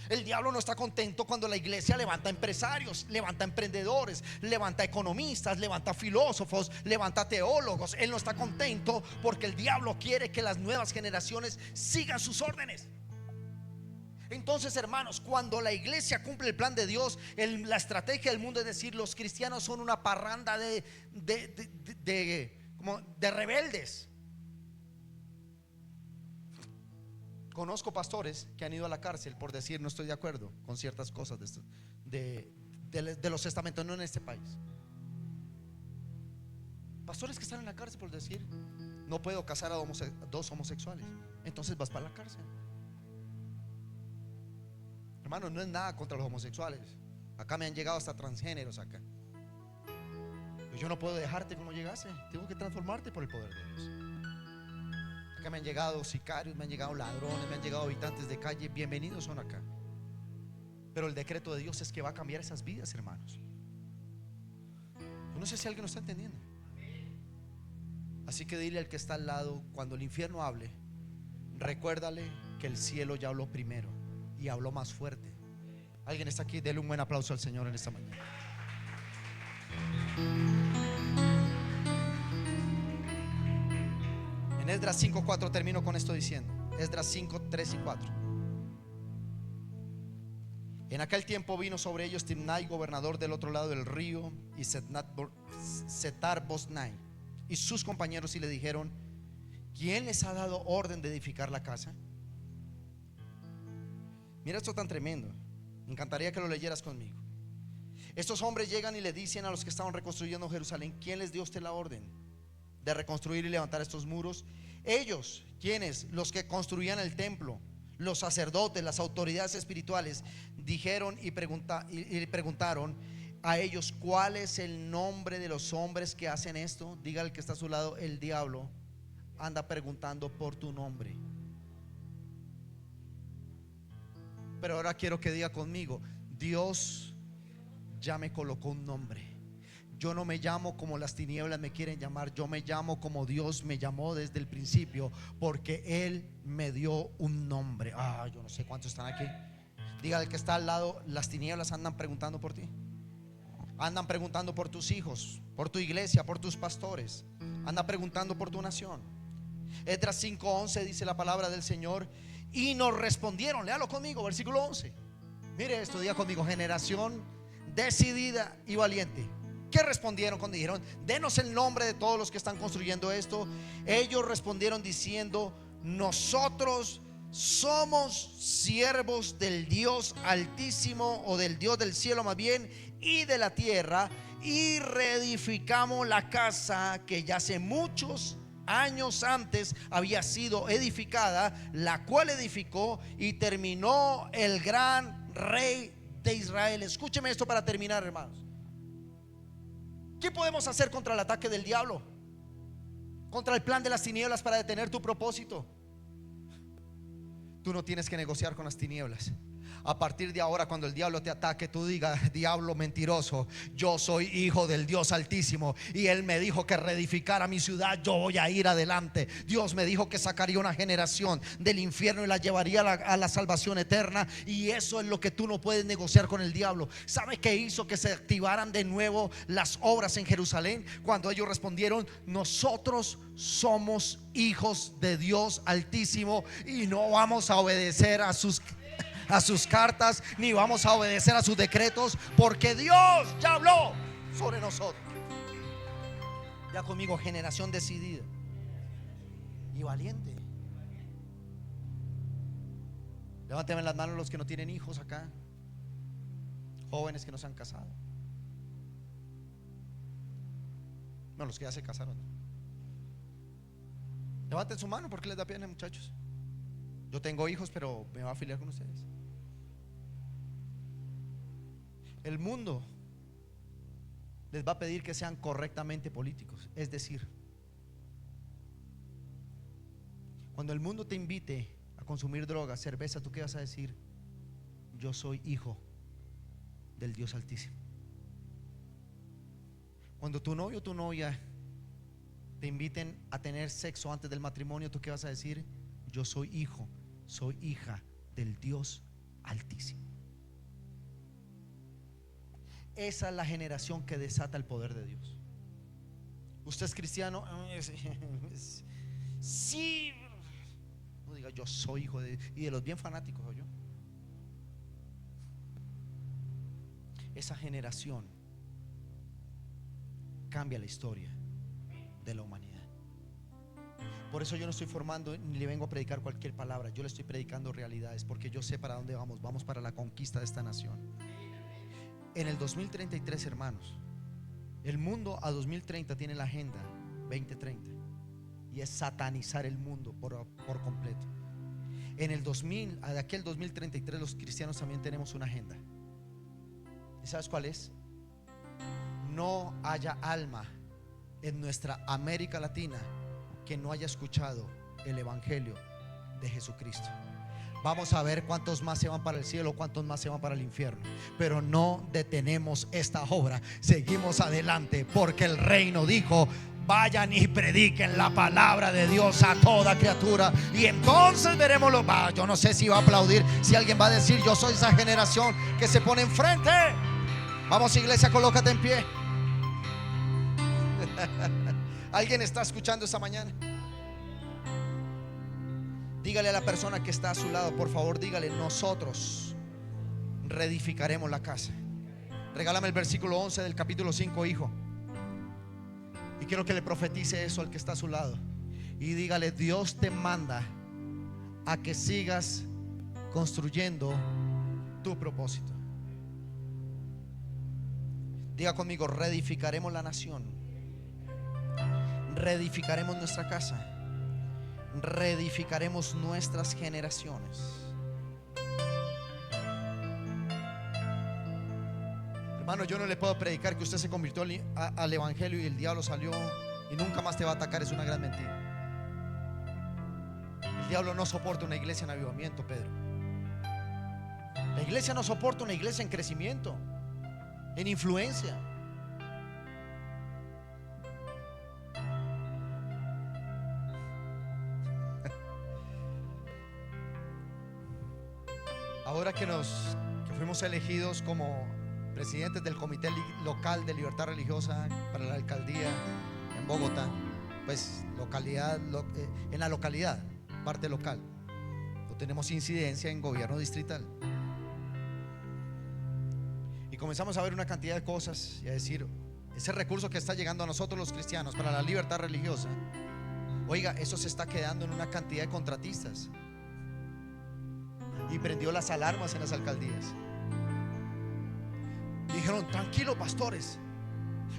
Speaker 1: El diablo no está contento cuando la iglesia levanta empresarios, levanta emprendedores, levanta economistas, levanta filósofos, levanta teólogos. Él no está contento porque el diablo quiere que las nuevas generaciones sigan sus órdenes. Entonces, hermanos, cuando la iglesia cumple el plan de Dios, la estrategia del mundo es decir: los cristianos son una parranda de rebeldes. Conozco pastores que han ido a la cárcel por decir no estoy de acuerdo con ciertas cosas de los estamentos, no en este país. Pastores que están en la cárcel por decir no puedo casar a dos homosexuales. Entonces vas para la cárcel. Hermano, no es nada contra los homosexuales. Acá me han llegado hasta transgéneros acá. Pero yo no puedo dejarte como llegaste. Tengo que transformarte por el poder de Dios. Acá me han llegado sicarios, me han llegado ladrones, me han llegado habitantes de calle. Bienvenidos son acá. Pero el decreto de Dios es que va a cambiar esas vidas, hermanos. Yo no sé si alguien lo está entendiendo. Así que dile al que está al lado: cuando el infierno hable, recuérdale que el cielo ya habló primero y habló más fuerte. Alguien está aquí, dele un buen aplauso al Señor en esta mañana. En Esdras 5:4 termino con esto diciendo: Esdras 5:3 y 4. En aquel tiempo vino sobre ellos Timnai, gobernador del otro lado del río, y Setar-Boznai y sus compañeros, y le dijeron: ¿quién les ha dado orden de edificar la casa? Mira esto tan tremendo. Me encantaría que lo leyeras conmigo. Estos hombres llegan y le dicen a los que estaban reconstruyendo Jerusalén: ¿quién les dio usted la orden de reconstruir y levantar estos muros? Ellos, ¿quiénes? Los que construían el templo, los sacerdotes, las autoridades espirituales, dijeron y preguntaron a ellos: ¿cuál es el nombre de los hombres que hacen esto? Diga al que está a su lado: el diablo anda preguntando por tu nombre. Pero ahora quiero que diga conmigo: Dios ya me colocó un nombre. Yo no me llamo como las tinieblas me quieren llamar. Yo me llamo como Dios me llamó desde el principio, porque Él me dio un nombre. Yo no sé cuántos están aquí. Diga al que está al lado: las tinieblas andan preguntando por ti. Andan preguntando por tus hijos, por tu iglesia, por tus pastores. Andan preguntando por tu nación. Esdras 5:11 dice la palabra del Señor: y nos respondieron, léalo conmigo, versículo 11. Mire esto, diga conmigo: generación decidida y valiente. ¿Qué respondieron cuando dijeron: denos el nombre de todos los que están construyendo esto? Ellos respondieron diciendo: nosotros somos siervos del Dios Altísimo, o del Dios del cielo más bien, y de la tierra, y reedificamos la casa que ya hace muchos años antes había sido edificada, la cual edificó y terminó el gran rey de Israel. Escúcheme esto para terminar, hermanos. ¿Qué podemos hacer contra el ataque del diablo? Contra el plan de las tinieblas para detener tu propósito. Tú no tienes que negociar con las tinieblas. A partir de ahora, cuando el diablo te ataque, tú digas: diablo mentiroso, yo soy hijo del Dios Altísimo, y Él me dijo que reedificara mi ciudad. Yo voy a ir adelante. Dios me dijo que sacaría una generación del infierno y la llevaría a la salvación eterna. Y eso es lo que tú no puedes negociar con el diablo. ¿Sabe qué hizo que se activaran de nuevo las obras en Jerusalén? Cuando ellos respondieron: nosotros somos hijos de Dios Altísimo y no vamos a obedecer a sus cartas, ni vamos a obedecer a sus decretos, porque Dios ya habló sobre nosotros. Ya conmigo, generación decidida y valiente. Levánteme las manos los que no tienen hijos acá, jóvenes que no se han casado. No, los que ya se casaron. Levanten su mano porque les da pena, muchachos. Yo tengo hijos, pero me voy a afiliar con ustedes. El mundo les va a pedir que sean correctamente políticos. Es decir, cuando el mundo te invite a consumir droga, cerveza, ¿tú qué vas a decir? Yo soy hijo del Dios Altísimo. Cuando tu novio o tu novia te inviten a tener sexo antes del matrimonio, ¿tú qué vas a decir? Yo soy hijo, soy hija del Dios Altísimo. Esa es la generación que desata el poder de Dios. Usted es cristiano, sí. No diga yo soy hijo de, y de los bien fanáticos soy yo. Esa generación cambia la historia de la humanidad. Por eso yo no estoy formando ni le vengo a predicar cualquier palabra. Yo le estoy predicando realidades, porque yo sé para dónde vamos. Vamos para la conquista de esta nación. En el 2033, hermanos, el mundo a 2030 tiene la agenda 2030 y es satanizar el mundo por completo. En el 2000, de aquí al 2033, los cristianos también tenemos una agenda. ¿Y sabes cuál es? No haya alma en nuestra América Latina que no haya escuchado el evangelio de Jesucristo. Vamos a ver cuántos más se van para el cielo, cuántos más se van para el infierno. Pero no detenemos esta obra. Seguimos adelante, porque el reino dijo: vayan y prediquen la palabra de Dios a toda criatura. Y entonces veremos los. Yo no sé si va a aplaudir, si alguien va a decir: yo soy esa generación que se pone enfrente. Vamos, iglesia, colócate en pie. ¿Alguien está escuchando esta mañana? Dígale a la persona que está a su lado, por favor, dígale: nosotros reedificaremos la casa. Regálame el versículo 11 del capítulo 5, hijo. Y quiero que le profetice eso al que está a su lado. Y dígale: Dios te manda a que sigas construyendo tu propósito. Diga conmigo: reedificaremos la nación, reedificaremos nuestra casa, reedificaremos nuestras generaciones. Hermano, yo no le puedo predicar que usted se convirtió al evangelio y el diablo salió y nunca más te va a atacar. Es una gran mentira. El diablo no soporta una iglesia en avivamiento, Pedro. La iglesia no soporta una iglesia en crecimiento, en influencia. Ahora que fuimos elegidos como presidentes del comité local de libertad religiosa para la alcaldía en Bogotá, pues en la localidad, parte local, no tenemos incidencia en gobierno distrital. Y comenzamos a ver una cantidad de cosas y a decir: ese recurso que está llegando a nosotros los cristianos para la libertad religiosa, oiga, eso se está quedando en una cantidad de contratistas. Y prendió las alarmas en las alcaldías. Dijeron: tranquilo, pastores,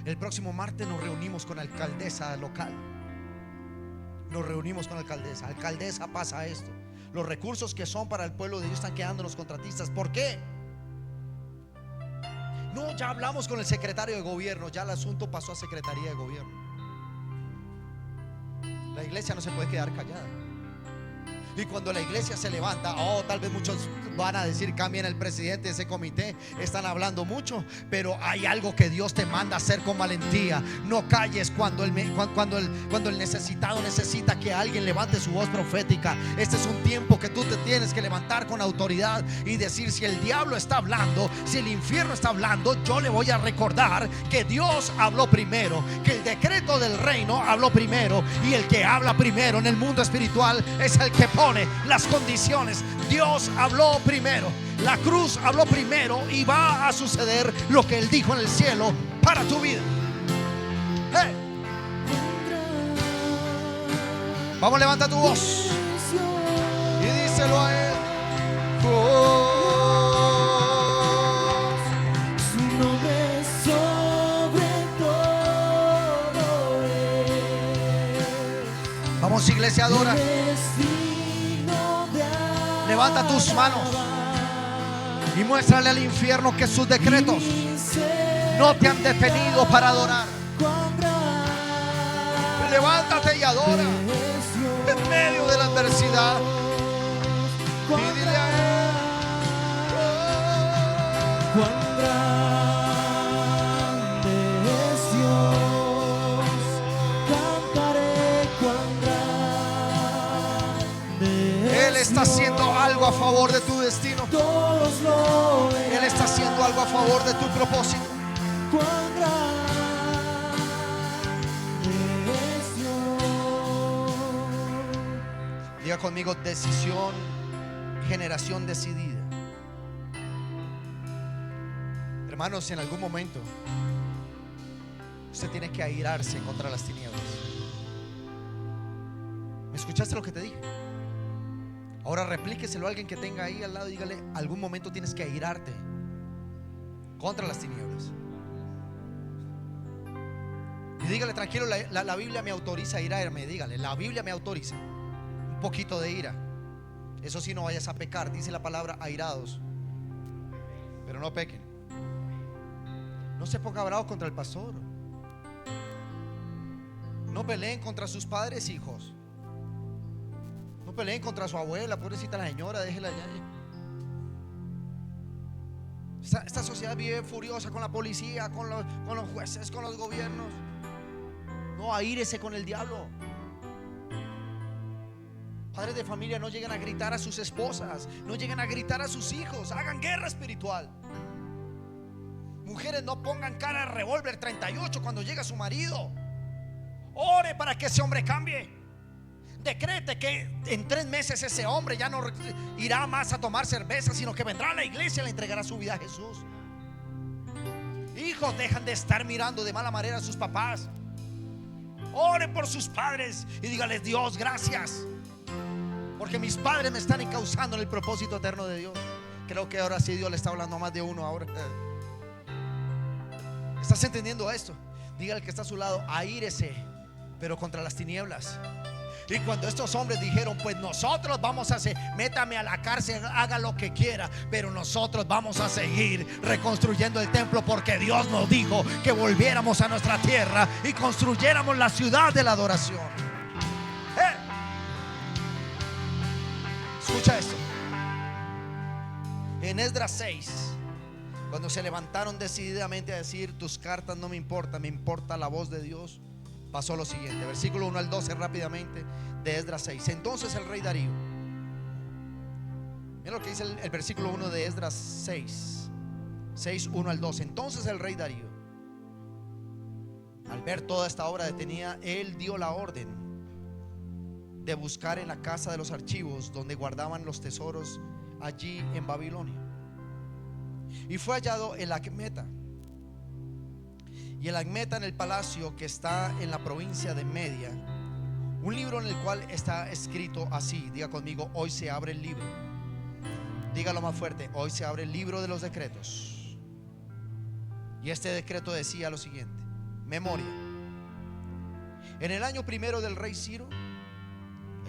Speaker 1: El próximo martes nos reunimos con la alcaldesa local. Nos reunimos con la alcaldesa. Alcaldesa, pasa esto. Los recursos que son para el pueblo de Dios están quedando en los contratistas. ¿Por qué? No, ya hablamos con el secretario de gobierno. Ya el asunto pasó a secretaría de gobierno. La iglesia no se puede quedar callada. Y cuando la iglesia se levanta, tal vez muchos van a decir: cambien el presidente de ese comité, están hablando mucho. Pero hay algo que Dios te manda a hacer con valentía. No calles cuando el necesitado necesita que alguien levante su voz profética. Este es un tiempo que tú te tienes que levantar con autoridad y decir: si el diablo está hablando, si el infierno está hablando, yo le voy a recordar que Dios habló primero, que el decreto del reino habló primero, y el que habla primero en el mundo espiritual es el que pone las condiciones. Dios habló primero, la cruz habló primero, y va a suceder lo que Él dijo en el cielo para tu vida. Vamos, levanta tu voz y díselo a Él.
Speaker 2: Su nombre sobre todo es.
Speaker 1: Vamos, iglesia, adora. Levanta tus manos y muéstrale al infierno que sus decretos no te han detenido para adorar. Levántate y adora en medio de la adversidad. Y dile a Él:
Speaker 2: cuán grande es Dios, cantaré cuán grande
Speaker 1: Él está haciendo algo a favor de tu destino.
Speaker 2: todos lo ven.
Speaker 1: Él está haciendo algo a favor de tu propósito.
Speaker 2: Cuán grande es Dios.
Speaker 1: Diga conmigo: decisión, generación decidida. Hermanos, en algún momento usted tiene que airarse contra las tinieblas. ¿Me escuchaste lo que te dije? Ahora replíqueselo a alguien que tenga ahí al lado y dígale: algún momento tienes que airarte contra las tinieblas. Y dígale: tranquilo, la Biblia me autoriza a irarme. Dígale: la Biblia me autoriza un poquito de ira. Eso sí, no vayas a pecar. Dice la palabra: airados, pero no pequen. No se ponga bravo contra el pastor. No peleen contra sus padres, hijos. No peleen contra su abuela, pobrecita la señora, déjela allá. Esta sociedad vive furiosa con la policía, con los jueces, con los gobiernos. No, aírese con el diablo. Padres de familia, no lleguen a gritar a sus esposas, no lleguen a gritar a sus hijos. Hagan guerra espiritual. Mujeres, no pongan cara de revólver 38 cuando llega su marido. Ore para que ese hombre cambie. Decrete que en 3 meses ese hombre ya no irá más a tomar cerveza, sino que vendrá a la iglesia y le entregará su vida a Jesús. Hijos, dejan de estar mirando de mala manera a sus papás. Ore por sus padres y dígales: Dios, gracias, porque mis padres me están encauzando en el propósito eterno de Dios. Creo que ahora sí Dios le está hablando a más de uno ahora. ¿Estás entendiendo esto? Dígale al que está a su lado: aírese, pero contra las tinieblas. Y cuando estos hombres dijeron: pues nosotros vamos a hacer, métame a la cárcel, haga lo que quiera, pero nosotros vamos a seguir reconstruyendo el templo, porque Dios nos dijo que volviéramos a nuestra tierra y construyéramos la ciudad de la adoración. Escucha esto. En Esdras 6, cuando se levantaron decididamente a decir: tus cartas no me importan, me importa la voz de Dios, pasó lo siguiente. Versículo 1 al 12 rápidamente de Esdras 6. Entonces el rey Darío, mira lo que dice el versículo 1 de Esdras 6, 1 al 12. Entonces el rey Darío, al ver toda esta obra detenida, él dio la orden de buscar en la casa de los archivos donde guardaban los tesoros allí en Babilonia. Y fue hallado el Acmeta. Y el Acmeta en el palacio que está en la provincia de Media, un libro en el cual está escrito así. Diga conmigo: hoy se abre el libro. Dígalo más fuerte: hoy se abre el libro de los decretos. Y este decreto decía lo siguiente: Memoria. En el año primero del rey Ciro,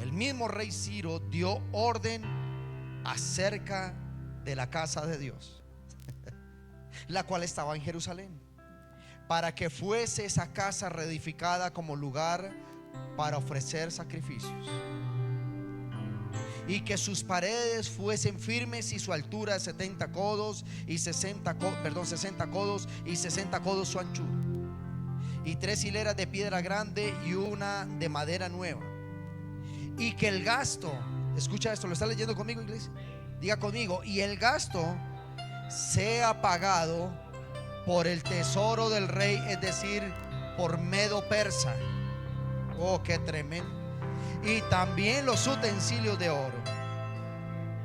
Speaker 1: el mismo rey Ciro dio orden acerca de la casa de Dios, la cual estaba en Jerusalén, para que fuese esa casa reedificada como lugar para ofrecer sacrificios, y que sus paredes fuesen firmes y su altura de 70 codos y 60 codos y 60 codos su anchura, y 3 hileras de piedra grande y una de madera nueva, y que el gasto, escucha esto, ¿lo está leyendo conmigo, iglesia? Diga conmigo, y el gasto sea pagado por el tesoro del rey, es decir, por Medo Persa. Oh, qué tremendo. Y también los utensilios de oro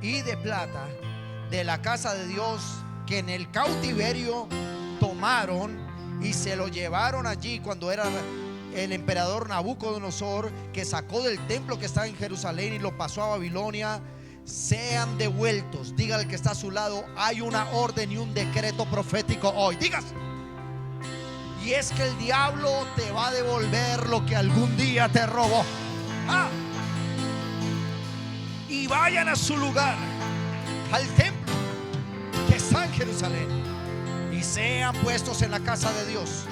Speaker 1: y de plata de la casa de Dios, que en el cautiverio tomaron y se lo llevaron allí cuando era el emperador Nabucodonosor, que sacó del templo que estaba en Jerusalén y lo pasó a Babilonia, sean devueltos. Diga al que está a su lado: hay una orden y un decreto profético hoy. Digas. Y es que el diablo te va a devolver lo que algún día te robó. Y vayan a su lugar, al templo que está en Jerusalén, y sean puestos en la casa de Dios.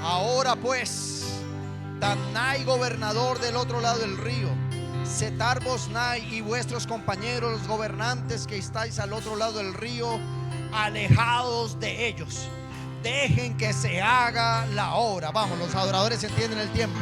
Speaker 1: Ahora pues, Tatnai, gobernador del otro lado del río, Setar-Boznai y vuestros compañeros, los gobernantes que estáis al otro lado del río, alejados de ellos. Dejen que se haga la obra. Vamos, los adoradores entienden el tiempo.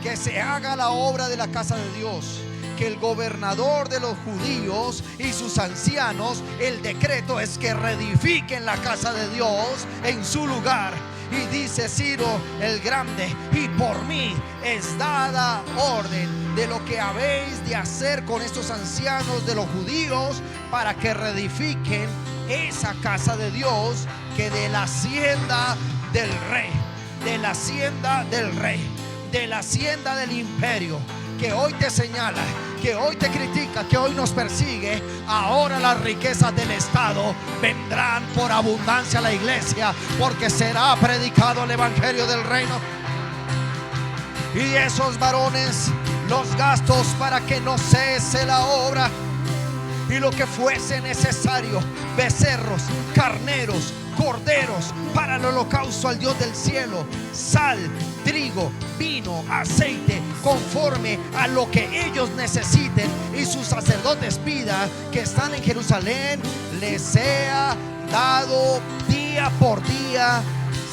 Speaker 1: Que se haga la obra de la casa de Dios. Que el gobernador de los judíos y sus ancianos, el decreto es que reedifiquen la casa de Dios en su lugar. Y dice Ciro el grande: y por mí es dada orden de lo que habéis de hacer con estos ancianos de los judíos, para que reedifiquen esa casa de Dios, que de la hacienda del rey, de la hacienda del rey, de la hacienda del imperio, que hoy te señala, que hoy te critica, que hoy nos persigue, ahora las riquezas del Estado vendrán por abundancia a la iglesia, porque será predicado el evangelio del reino. Y esos varones, los gastos para que no cese la obra, y lo que fuese necesario, becerros, carneros, corderos para el holocausto al Dios del cielo, sal, trigo, vino, aceite, conforme a lo que ellos necesiten, y sus sacerdotes pidan, que están en Jerusalén, les sea dado día por día,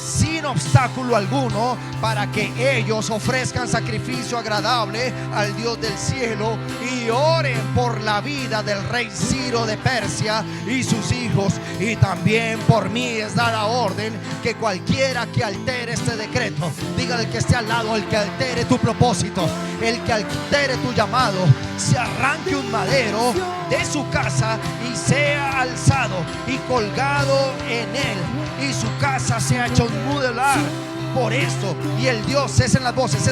Speaker 1: sin obstáculo alguno, para que ellos ofrezcan sacrificio agradable al Dios del cielo, y oren por la vida del rey Ciro de Persia y sus hijos. Y también por mí es dada orden que cualquiera que altere este decreto, diga el que esté al lado, el que altere tu propósito, el que altere tu llamado, se arranque un madero de su casa y sea alzado y colgado en él, y su casa sea hecha un mudelar. Por esto, y el Dios, cesen las voces,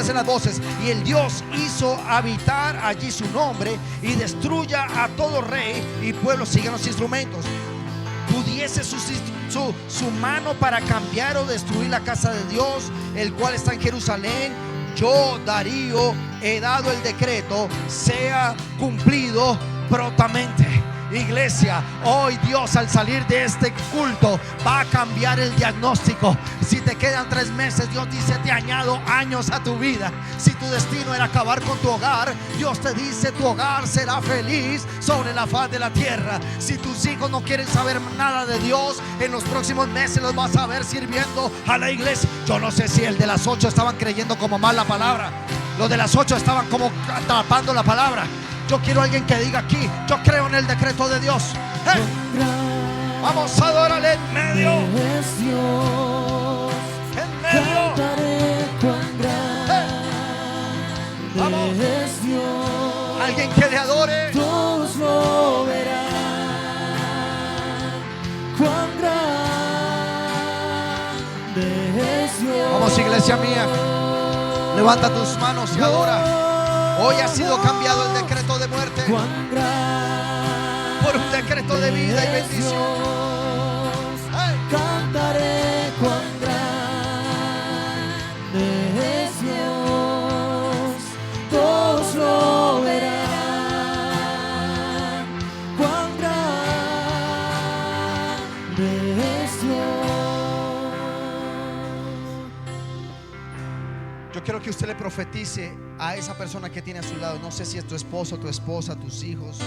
Speaker 1: y el Dios hizo habitar allí su nombre, y destruya a todo rey y pueblo. Sigan los instrumentos. Pudiese su mano para cambiar o destruir la casa de Dios, el cual está en Jerusalén. Yo, Darío, he dado el decreto, sea cumplido prontamente. Iglesia, hoy Dios, al salir de este culto, va a cambiar el diagnóstico. Si te quedan 3 meses, Dios dice: te añado años a tu vida. Si tu destino era acabar con tu hogar, Dios te dice: tu hogar será feliz sobre la faz de la tierra. Si tus hijos no quieren saber nada de Dios, en los próximos meses los vas a ver sirviendo a la iglesia. Yo no sé si el de las 8 estaban creyendo como mal la palabra, los de las 8 estaban como atrapando la palabra. Yo quiero a alguien que diga aquí: yo creo en el decreto de Dios. Vamos a adorarle en medio. En medio. Vamos. Alguien que le adore.
Speaker 2: Todos lo verán. Cuán grande es Dios.
Speaker 1: Vamos, iglesia mía, levanta tus manos y adora. Hoy ha sido cambiado el decreto de muerte por un decreto de vida y bendición.
Speaker 2: Cantaré cuán
Speaker 1: que usted le profetice a esa persona que tiene a su lado. No sé si es tu esposo, tu esposa, tus hijos,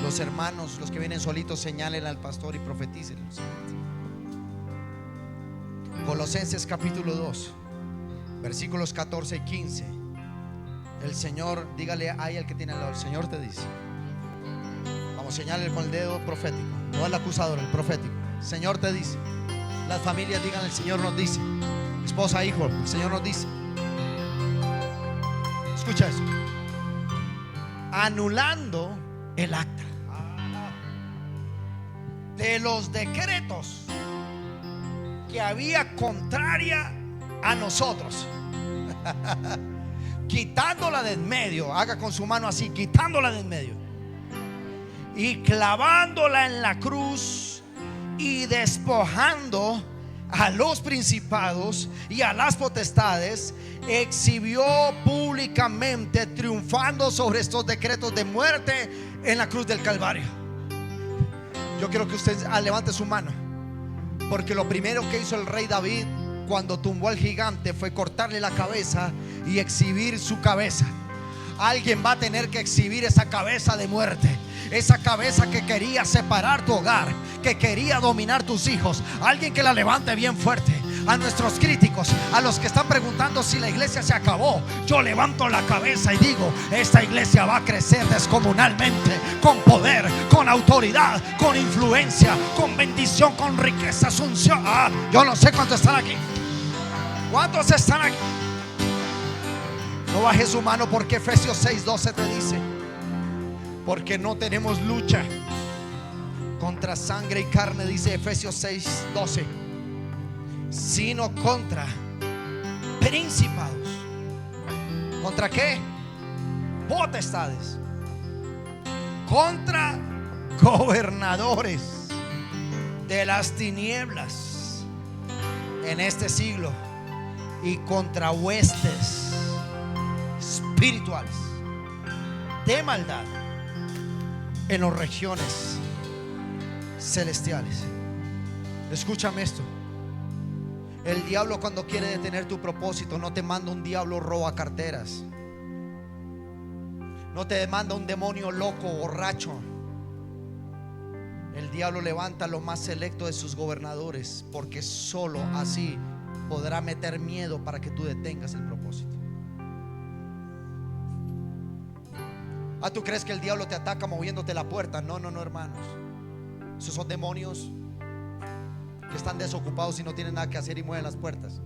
Speaker 1: los hermanos, los que vienen solitos, señalen al pastor y profeticen. Colosenses capítulo 2, versículos 14 y 15. El Señor, dígale ahí al que tiene al lado, el Señor te dice. Vamos, señale con el dedo profético, no el acusador, el profético. El Señor te dice. Las familias digan, el Señor nos dice. Esposa, hijo, el Señor nos dice. Escucha eso. Anulando el acta de los decretos que había contraria a nosotros, quitándola de en medio. Haga con su mano así, quitándola de en medio, y clavándola en la cruz, y despojando a los principados y a las potestades, exhibió públicamente, triunfando sobre estos decretos de muerte en la cruz del Calvario. Yo quiero que usted levante su mano, porque lo primero que hizo el rey David cuando tumbó al gigante fue cortarle la cabeza y exhibir su cabeza. Alguien va a tener que exhibir esa cabeza de muerte, esa cabeza que quería separar tu hogar, que quería dominar tus hijos. Alguien que la levante bien fuerte. A nuestros críticos, a los que están preguntando si la iglesia se acabó, yo levanto la cabeza y digo: esta iglesia va a crecer descomunalmente, con poder, con autoridad, con influencia, con bendición, con riqueza, asunción. Yo no sé cuántos están aquí. ¿Cuántos están aquí? No baje su mano, porque Efesios 6:12 te dice: porque no tenemos lucha contra sangre y carne, dice Efesios 6:12, sino contra principados. ¿Contra qué? Potestades. Contra gobernadores de las tinieblas en este siglo, y contra huestes espirituales de maldad en las regiones celestiales. Escúchame esto. El diablo, cuando quiere detener tu propósito, no te manda un diablo roba carteras, no te manda un demonio loco, borracho. El diablo levanta lo más selecto de sus gobernadores, porque solo así podrá meter miedo para que tú detengas el propósito. ¿Tú crees que el diablo te ataca moviéndote la puerta? No, hermanos. Esos son demonios que están desocupados y no tienen nada que hacer y mueven las puertas.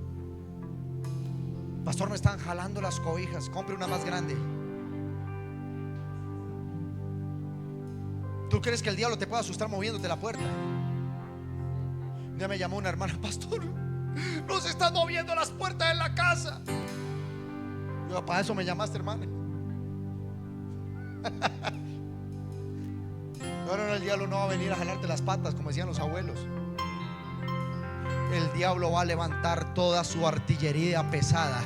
Speaker 1: Pastor, me están jalando las cobijas, compre una más grande. ¿Tú crees que el diablo te puede asustar moviéndote la puerta? Un día me llamó una hermana: pastor, nos están moviendo las puertas en la casa. Yo: para eso me llamaste, hermana. No, el diablo no va a venir a jalarte las patas, como decían los abuelos. El diablo va a levantar toda su artillería pesada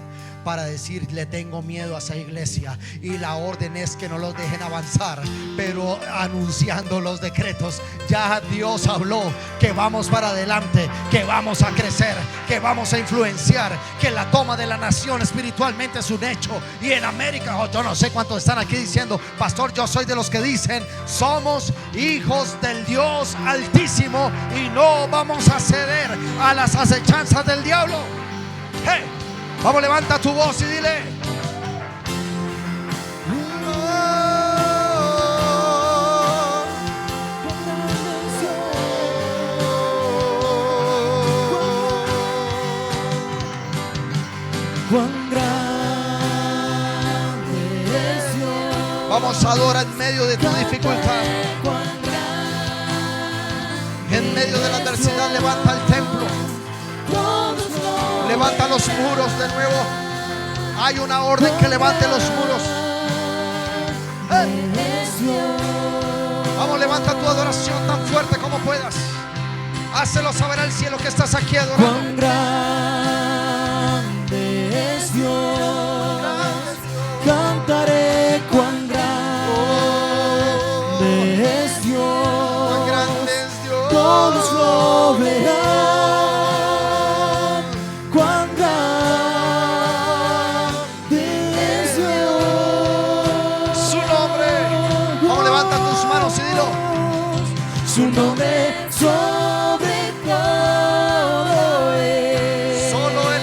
Speaker 1: para decir: le tengo miedo a esa iglesia, y la orden es que no los dejen avanzar, pero anunciando los decretos. Ya Dios habló que vamos para adelante, que vamos a crecer, que vamos a influenciar, que la toma de la nación espiritualmente es un hecho. Y en América, yo no sé cuántos están aquí diciendo: pastor, yo soy de los que dicen: somos hijos del Dios Altísimo y no vamos a ceder a las acechanzas del diablo. Hey, vamos, levanta tu voz y dile:
Speaker 2: cuán grande es Dios.
Speaker 1: vamos a adorar en medio de tu dificultad. En medio de la adversidad, levanta el templo, levanta los muros de nuevo. Hay una orden que levante los muros. Vamos, levanta tu adoración tan fuerte como puedas. Hácelo saber al cielo que estás aquí adorando.
Speaker 2: Cuán grande es Dios. Cantaré cuán grande es Dios.
Speaker 1: Cuán grande es Dios.
Speaker 2: Todos lo verán. Cuán grande su nombre